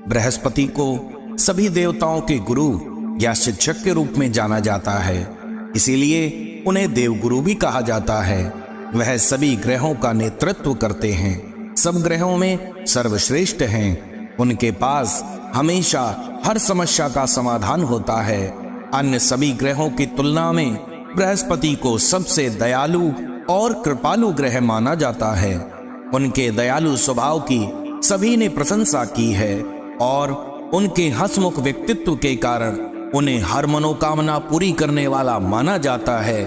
बृहस्पति को सभी देवताओं के गुरु या शिक्षक के रूप में जाना जाता है, इसीलिए उन्हें देवगुरु भी कहा जाता है। वह सभी ग्रहों का नेतृत्व करते हैं, सब ग्रहों में सर्वश्रेष्ठ हैं। उनके पास हमेशा हर समस्या का समाधान होता है। अन्य सभी ग्रहों की तुलना में बृहस्पति को सबसे दयालु और कृपालु ग्रह माना जाता है। उनके दयालु स्वभाव की सभी ने प्रशंसा की है और उनके हंसमुख व्यक्तित्व के कारण उन्हें हर मनोकामना पूरी करने वाला माना जाता है।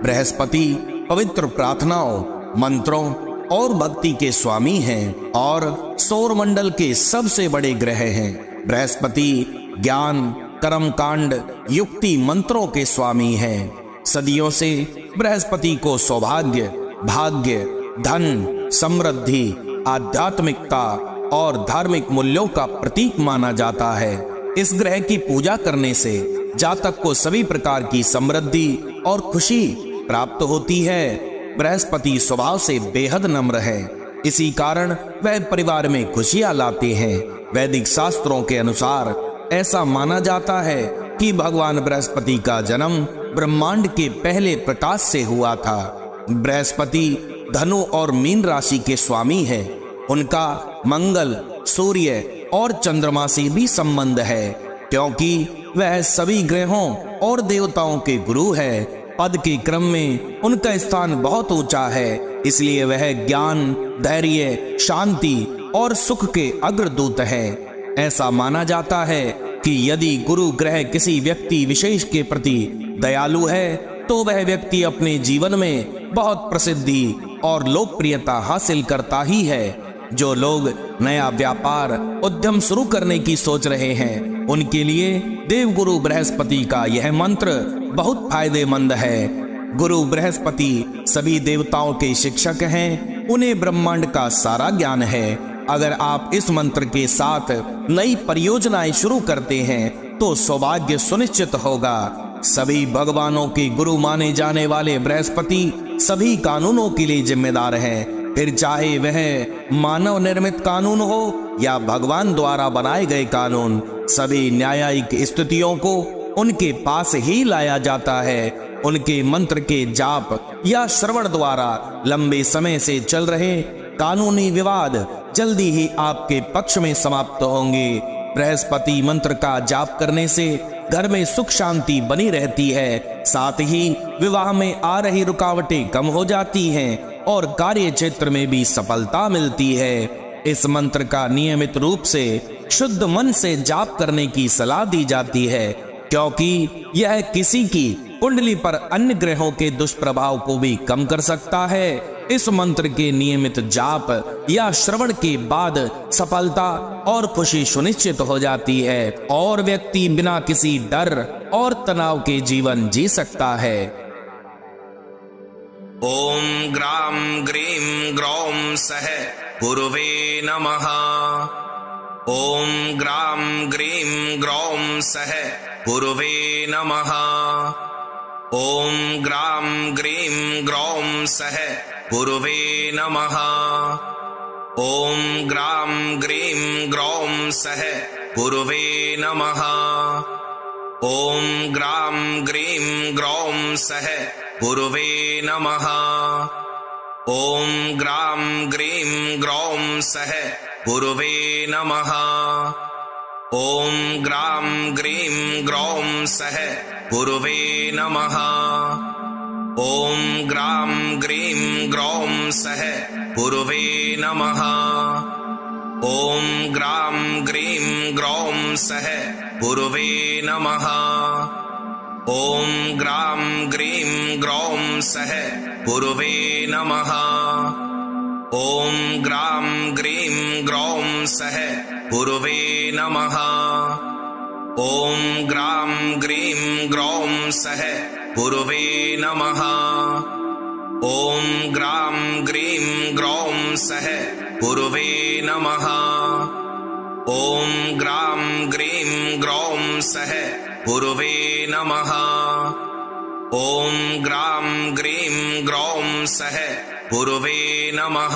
बृहस्पति पवित्र प्रार्थनाओं, मंत्रों और भक्ति के स्वामी हैं और सौर मंडल के सबसे बड़े ग्रह हैं। बृहस्पति ज्ञान, कर्मकांड, युक्ति, मंत्रों के स्वामी हैं। सदियों से बृहस्पति को सौभाग्य, भाग्य, धन, समृद्धि, आध्यात्मिकता और धार्मिक मूल्यों का प्रतीक माना जाता है। इस ग्रह की पूजा करने से जातक को सभी प्रकार की समृद्धि और खुशी प्राप्त होती है। बृहस्पति स्वभाव से बेहद नम्र है, इसी कारण वह परिवार में खुशियां लाते हैं। वैदिक शास्त्रों के अनुसार ऐसा माना जाता है कि भगवान बृहस्पति का जन्म ब्रह्मांड के पहले प्रकाश से हुआ था। बृहस्पति धनु और मीन राशि के स्वामी है। उनका मंगल, सूर्य और चंद्रमा से भी संबंध है, क्योंकि वह सभी ग्रहों और देवताओं के गुरु है। पद के क्रम में उनका स्थान बहुत ऊंचा है, इसलिए वह ज्ञान, धैर्य, शांति और सुख के अग्रदूत है। ऐसा माना जाता है कि यदि गुरु ग्रह किसी व्यक्ति विशेष के प्रति दयालु है तो वह व्यक्ति अपने जीवन में बहुत प्रसिद्धि और लोकप्रियता हासिल करता ही है। जो लोग नया व्यापार उद्यम शुरू करने की सोच रहे हैं, उनके लिए देवगुरु बृहस्पति का यह मंत्र बहुत फायदेमंद है। गुरु बृहस्पति सभी देवताओं के शिक्षक हैं, उन्हें ब्रह्मांड का सारा ज्ञान है। अगर आप इस मंत्र के साथ नई परियोजनाएं शुरू करते हैं तो सौभाग्य सुनिश्चित होगा। सभी भगवानों के गुरु माने जाने वाले बृहस्पति सभी कानूनों के लिए जिम्मेदार हैं, फिर चाहे वह मानव निर्मित कानून हो या भगवान द्वारा बनाए गए कानून। सभी न्यायिक स्थितियों को उनके पास ही लाया जाता है। उनके मंत्र के जाप या श्रवण द्वारा लंबे समय से चल रहे कानूनी विवाद जल्दी ही आपके पक्ष में समाप्त होंगे। बृहस्पति मंत्र का जाप करने से घर में सुख शांति बनी रहती है, साथ ही विवाह में आ रही रुकावटें कम हो जाती हैं और कार्य क्षेत्र में भी सफलता मिलती है। इस मंत्र का नियमित रूप से शुद्ध मन से जाप करने की सलाह दी जाती है, क्योंकि यह किसी की कुंडली पर अन्य ग्रहों के दुष्प्रभाव को भी कम कर सकता है। इस मंत्र के नियमित जाप या श्रवण के बाद सफलता और खुशी सुनिश्चित हो जाती है और व्यक्ति बिना किसी डर और तनाव के जीवन जी सकता है। ओम ग्राम ग्रीम ग्रौम सह गुरुवे नमः। ओम ग्राम ग्रीम ग्रौम सह गुरुवे नमः। ओम ग्राम ग्रीम ग्रौम सह गुरुवे नमः। ओम ग्राम ग्रीम ग्रौम सह गुरुवे नमः। ओम ग्राम ग्रीम ग्रौम सह गुरुवे नमः। ओम ग्राम ग्रीम ग्रौम सह गुरुवे नमः। ओम ग्राम ग्रीम ग्रौम सह गुरुवे नमः। ओम ग्राम ग्रीम ग्रौम सह गुरुवे नमः। ओम ग्राम ग्रीम ग्रौम सह गुरुवे नमः। ओम ग्राम ग्रीम ग्रौम सह गुरुवे नमः। ओम ग्राम ग्रीम ग्रौम सह गुरुवे नमः। ओम ग्राम ग्रीम ग्रौम सह गुरुवे नमः। ओम ग्राम ग्रीम ग्रौम सह गुरुवे नमः। ओम ग्राम ग्रीम ग्रौम सह गुरुवे नमः। ओम ग्राम ग्रीम ग्रौम सह गुरुवे नमः।